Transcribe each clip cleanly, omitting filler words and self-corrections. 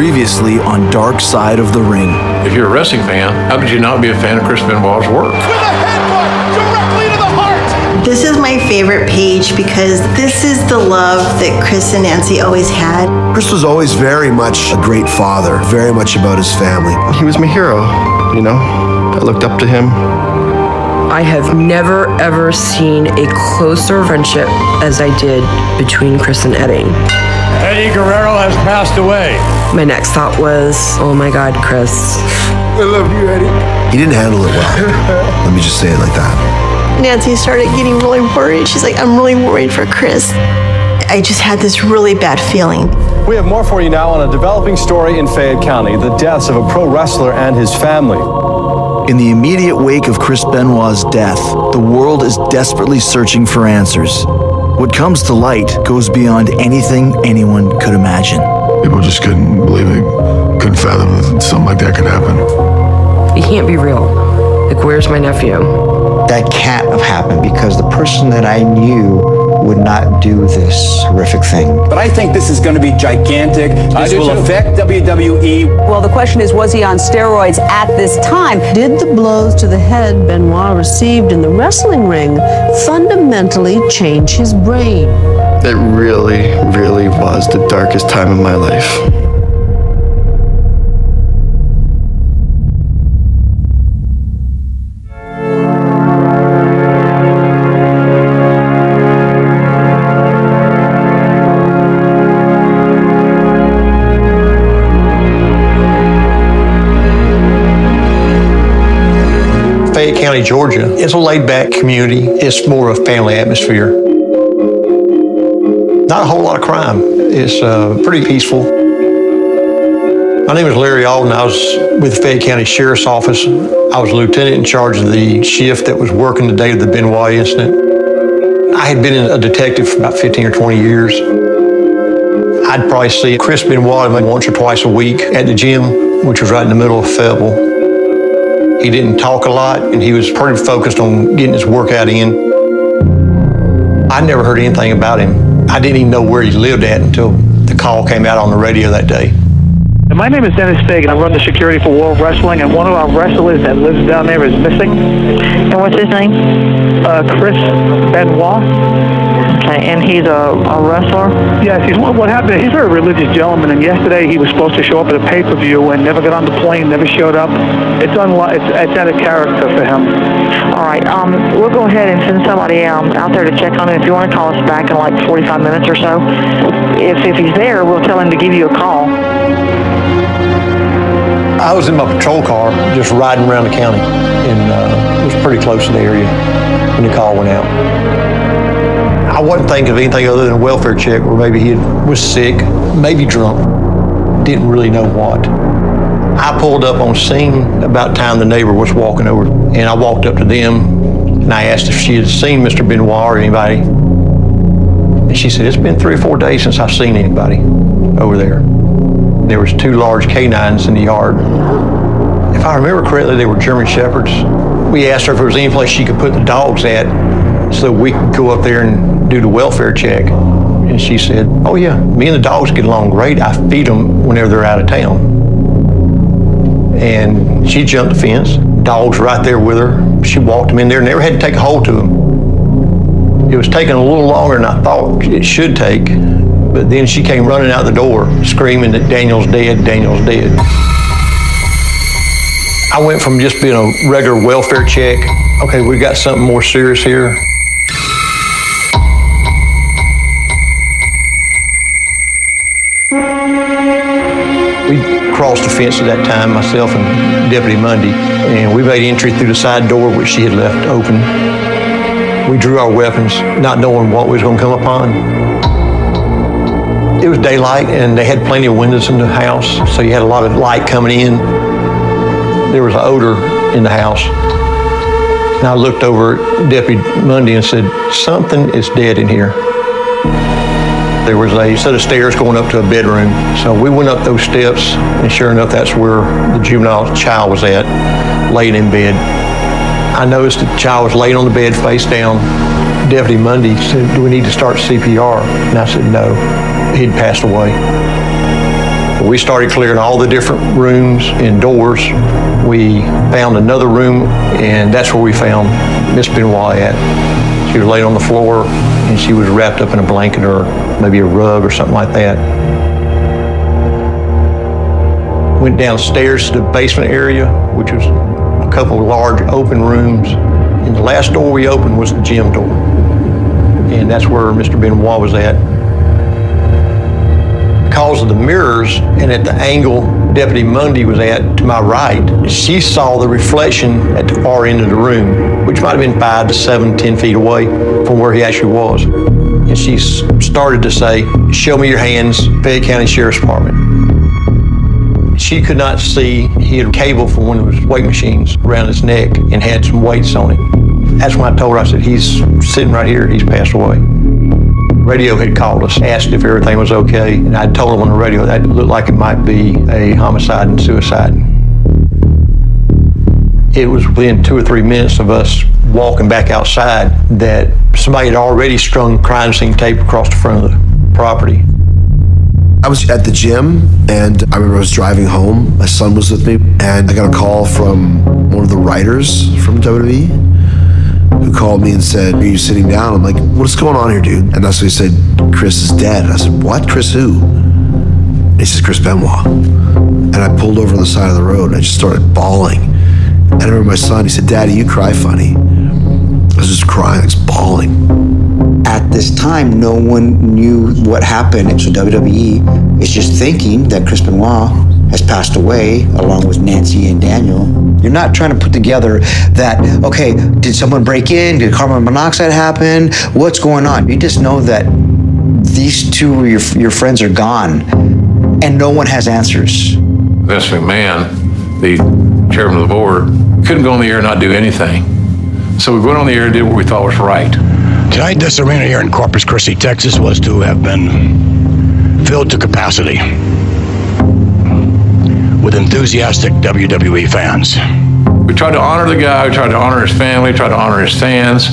Previously on Dark Side of the Ring. If you're a wrestling fan, how could you not be a fan of Chris Benoit's work? With a headbutt directly to the heart! This is my favorite page because this is the love that Chris and Nancy always had. Chris was always very much a great father, very much about his family. He was my hero, you know? I looked up to him. I have never, ever seen a closer friendship as I did between Chris and Eddie. Eddie Guerrero has passed away. My next thought was, oh my God, Chris. I love you, Eddie. He didn't handle it well. Let me just say it like that. Nancy started getting really worried. She's like, I'm really worried for Chris. I just had this really bad feeling. We have more for you now on a developing story in Fayette County, the deaths of a pro wrestler and his family. In the immediate wake of Chris Benoit's death, the world is desperately searching for answers. What comes to light goes beyond anything anyone could imagine. People just couldn't believe it, couldn't fathom that something like that could happen. It can't be real. Like, where's my nephew? That can't have happened because the person that I knew would not do this horrific thing. But I think this is going to be gigantic. This will affect WWE. Well, the question is, was he on steroids at this time? Did the blows to the head Benoit received in the wrestling ring fundamentally change his brain? It really, really was the darkest time of my life. Fayette County, Georgia. It's a laid-back community. It's more of a family atmosphere. Not a whole lot of crime. It's pretty peaceful. My name is Larry Alden. I was with the Fayette County Sheriff's Office. I was a lieutenant in charge of the shift that was working the day of the Benoit incident. I had been a detective for about 15 or 20 years. I'd probably see Chris Benoit once or twice a week at the gym, which was right in the middle of Fayetteville. He didn't talk a lot, and he was pretty focused on getting his workout in. I never heard anything about him. I didn't even know where he lived at until the call came out on the radio that day. My name is Dennis Fagan. I run the security for World Wrestling, and one of our wrestlers that lives down there is missing. And what's his name? Chris Benoit. Okay, and he's a wrestler? Yes, what happened, he's a very religious gentleman, and yesterday he was supposed to show up at a pay-per-view and never got on the plane, never showed up. It's out of character for him. All right, we'll go ahead and send somebody out there to check on him. If you want to call us back in like 45 minutes or so. If he's there, we'll tell him to give you a call. I was in my patrol car just riding around the county, and it was pretty close to the area when the call went out. I wasn't thinking of anything other than a welfare check, or maybe he was sick, maybe drunk, didn't really know what. I pulled up on scene about time the neighbor was walking over, and I walked up to them, and I asked if she had seen Mr. Benoit or anybody. And she said, it's been 3 or 4 days since I've seen anybody over there. There was 2 large canines in the yard. If I remember correctly, they were German Shepherds. We asked her if there was any place she could put the dogs at so we could go up there and do the welfare check. And she said, oh yeah, me and the dogs get along great. I feed them whenever they're out of town. And she jumped the fence, dogs right there with her. She walked them in there, never had to take a hold to them. It was taking a little longer than I thought it should take. But then she came running out the door, screaming that Daniel's dead, Daniel's dead. I went from just being a regular welfare check, okay, we got something more serious here. We crossed the fence at that time, myself and Deputy Mundy, and we made entry through the side door, which she had left open. We drew our weapons, not knowing what we was going to come upon. It was daylight, and they had plenty of windows in the house, so you had a lot of light coming in. There was an odor in the house. And I looked over at Deputy Mundy and said, something is dead in here. There was a set of stairs going up to a bedroom. So we went up those steps, and sure enough, that's where the juvenile child was at, laying in bed. I noticed the child was laying on the bed face down. Deputy Mundy said, do we need to start CPR? And I said, no. He'd passed away. We started clearing all the different rooms and doors. We found another room, and that's where we found Miss Benoit at. She was laying on the floor, and she was wrapped up in a blanket or maybe a rug or something like that. Went downstairs to the basement area, which was a couple of large open rooms. And the last door we opened was the gym door. And that's where Mr. Benoit was at. Because of the mirrors and at the angle Deputy Mundy was at to my right, she saw the reflection at the far end of the room, which might have been 5 to 7, 10 feet away from where he actually was. And she started to say, "Show me your hands, Fayette County Sheriff's Department." She could not see. He had a cable from one of his weight machines around his neck and had some weights on it. That's when I told her, I said, "He's sitting right here, he's passed away." Radio had called us, asked if everything was okay, and I told them on the radio that it looked like it might be a homicide and suicide. It was within 2 or 3 minutes of us walking back outside that somebody had already strung crime scene tape across the front of the property. I was at the gym, and I remember I was driving home. My son was with me, and I got a call from one of the writers from WWE who called me and said, "Are you sitting down?" I'm like, "What's going on here, dude?" And that's when he said, "Chris is dead." And I said, "What? Chris who?" And he says, "Chris Benoit." And I pulled over on the side of the road, and I just started bawling. And I remember my son, he said, "Daddy, you cry funny." I was just crying, just bawling. At this time, no one knew what happened. So WWE is just thinking that Chris Benoit has passed away along with Nancy and Daniel. You're not trying to put together that, okay, did someone break in? Did carbon monoxide happen? What's going on? You just know that these two of your friends are gone and no one has answers. Vince McMahon, the chairman of the board, couldn't go on the air and not do anything. So we went on the air and did what we thought was right. Tonight, this arena here in Corpus Christi, Texas, was to have been filled to capacity with enthusiastic WWE fans. We tried to honor the guy, we tried to honor his family, tried to honor his fans,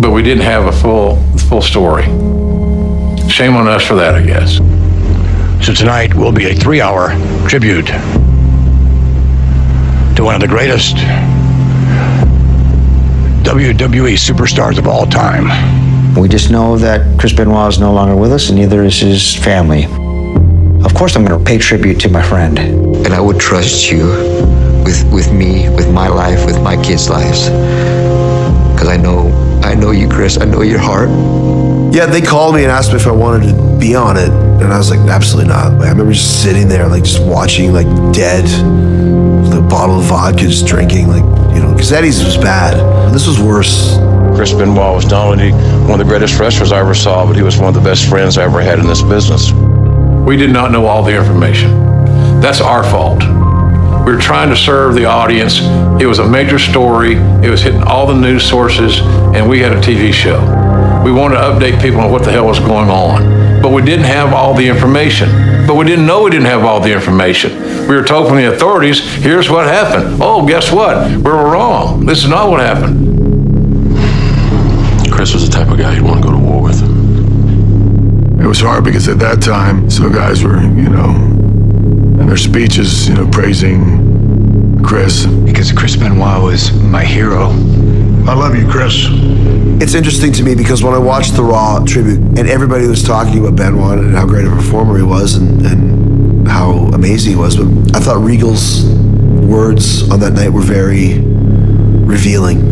but we didn't have a full story. Shame on us for that, I guess. So tonight will be a 3-hour tribute to one of the greatest WWE superstars of all time. We just know that Chris Benoit is no longer with us, and neither is his family. Of course, I'm going to pay tribute to my friend. And I would trust you with me, with my life, with my kids' lives. Because I know you, Chris. I know your heart. Yeah, they called me and asked me if I wanted to be on it, and I was like, absolutely not. I remember just sitting there, like just watching, like dead, the bottle of vodka, just drinking, like, you know, because Eddie's was bad. This was worse. Chris Benoit was not only one of the greatest wrestlers I ever saw, but he was one of the best friends I ever had in this business. We did not know all the information. That's our fault. We were trying to serve the audience. It was a major story. It was hitting all the news sources, and we had a TV show. We wanted to update people on what the hell was going on. But we didn't have all the information. But we didn't know we didn't have all the information. We were told from the authorities, here's what happened. Oh, guess what? We were wrong. This is not what happened. Chris was the type of guy you'd want to go to war with. It was hard because at that time, so guys were, you know, in their speeches, you know, praising Chris. Because Chris Benoit was my hero. I love you, Chris. It's interesting to me because when I watched the Raw tribute and everybody was talking about Benoit and how great a performer he was and how amazing he was, but I thought Regal's words on that night were very revealing.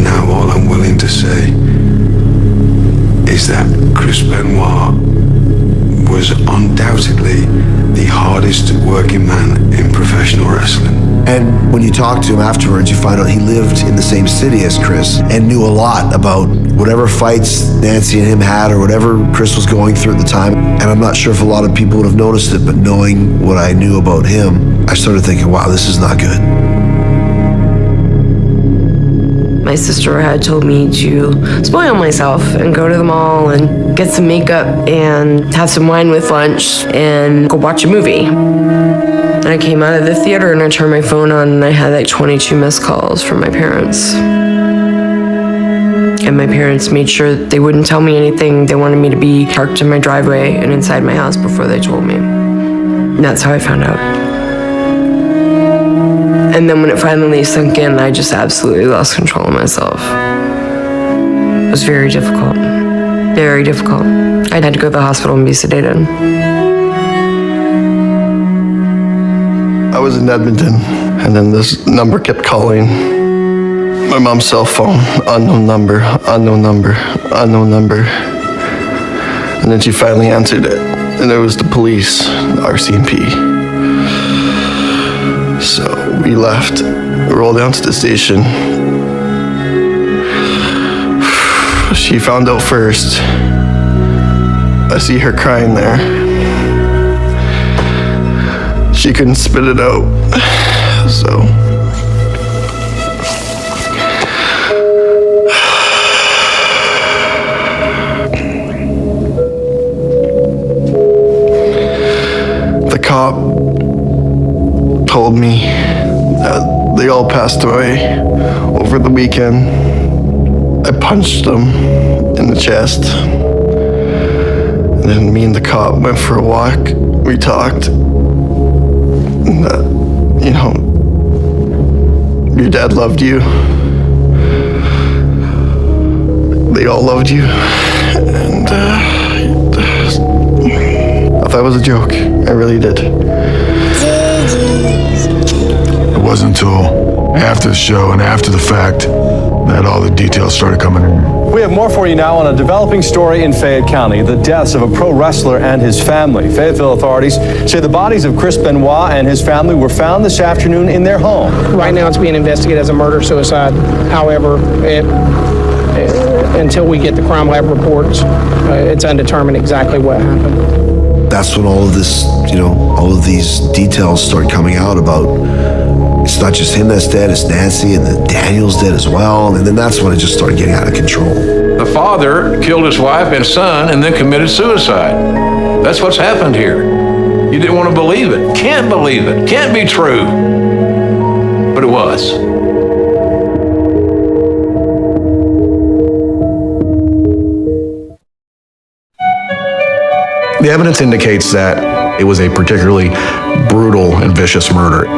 Now all I'm willing to say is that Chris Benoit was undoubtedly the hardest working man in professional wrestling. And when you talk to him afterwards, you find out he lived in the same city as Chris and knew a lot about whatever fights Nancy and him had or whatever Chris was going through at the time. And I'm not sure if a lot of people would have noticed it, but knowing what I knew about him, I started thinking, wow, this is not good. My sister had told me to spoil myself and go to the mall and get some makeup and have some wine with lunch and go watch a movie. And I came out of the theater and I turned my phone on and I had like 22 missed calls from my parents. And my parents made sure that they wouldn't tell me anything. They wanted me to be parked in my driveway and inside my house before they told me. And that's how I found out. And then when it finally sunk in, I just absolutely lost control of myself. It was very difficult. Very difficult. I had to go to the hospital and be sedated. I was in Edmonton, and then this number kept calling. My mom's cell phone, unknown number, unknown number, unknown number. And then she finally answered it, and it was the police, the RCMP. So we left, rolled down to the station. She found out first. I see her crying there. She couldn't spit it out, so. The cop told me that they all passed away over the weekend. I punched them in the chest. And then me and the cop went for a walk. We talked. And that, your dad loved you. They all loved you. And I thought it was a joke. I really did. It wasn't until after the show and after the fact that all the details started coming in. We have more for you now on a developing story in Fayette County, the deaths of a pro wrestler and his family. Fayetteville authorities say the bodies of Chris Benoit and his family were found this afternoon in their home. Right now it's being investigated as a murder-suicide. However, until we get the crime lab reports, it's undetermined exactly what happened. That's when all of this, all of these details start coming out about it's not just him that's dead, it's Nancy, and then Daniel's dead as well. And then that's when it just started getting out of control. The father killed his wife and son and then committed suicide. That's what's happened here. You didn't want to believe it. Can't believe it. Can't be true. But it was. The evidence indicates that it was a particularly brutal and vicious murder.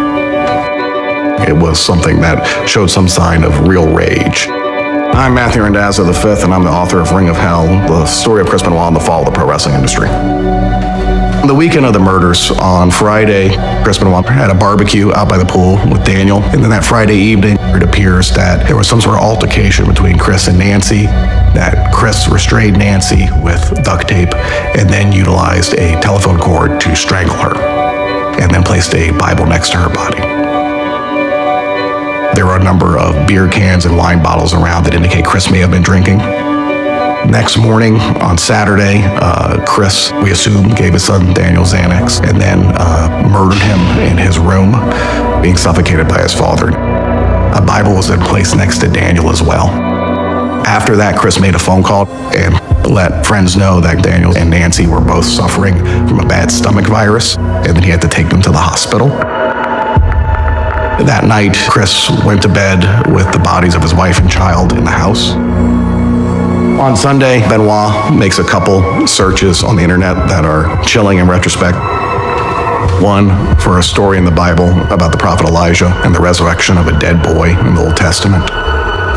It was something that showed some sign of real rage. I'm Matthew Randazzo V, and I'm the author of Ring of Hell, the story of Chris Benoit and the fall of the pro wrestling industry. The weekend of the murders, on Friday, Chris Benoit had a barbecue out by the pool with Daniel, and then that Friday evening, it appears that there was some sort of altercation between Chris and Nancy, that Chris restrained Nancy with duct tape and then utilized a telephone cord to strangle her, and then placed a Bible next to her body. There were a number of beer cans and wine bottles around that indicate Chris may have been drinking. Next morning, on Saturday, Chris, we assume, gave his son Daniel Xanax and then murdered him in his room, being suffocated by his father. A Bible was then placed next to Daniel as well. After that, Chris made a phone call and let friends know that Daniel and Nancy were both suffering from a bad stomach virus, and that he had to take them to the hospital. That night, Chris went to bed with the bodies of his wife and child in the house. On Sunday, Benoit makes a couple searches on the internet that are chilling in retrospect. One for a story in the Bible about the prophet Elijah and the resurrection of a dead boy in the Old Testament.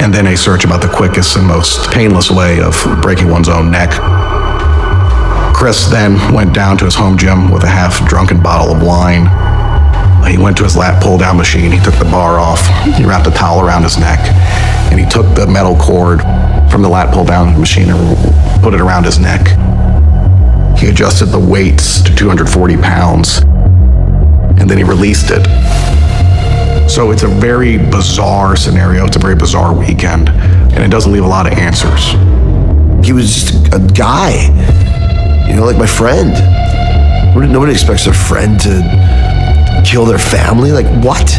And then a search about the quickest and most painless way of breaking one's own neck. Chris then went down to his home gym with a half-drunken bottle of wine. He went to his lat pull-down machine, he took the bar off, he wrapped a towel around his neck, and he took the metal cord from the lat pull-down machine and put it around his neck. He adjusted the weights to 240 pounds, and then he released it. So it's a very bizarre scenario, it's a very bizarre weekend, and it doesn't leave a lot of answers. He was just a guy, like my friend. Nobody expects their friend to kill their family? Like, what?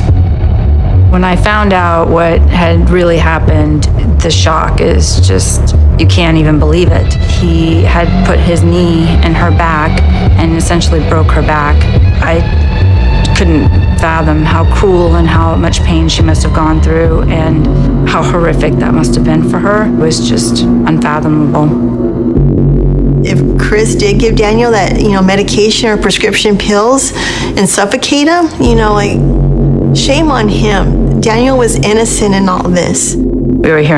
When I found out what had really happened, the shock is just, you can't even believe it. He had put his knee in her back and essentially broke her back. I couldn't fathom how cruel and how much pain she must have gone through and how horrific that must have been for her. It was just unfathomable. if Chris did give Daniel that, medication or prescription pills and suffocate him, like, shame on him. Daniel was innocent in all this. We were hearing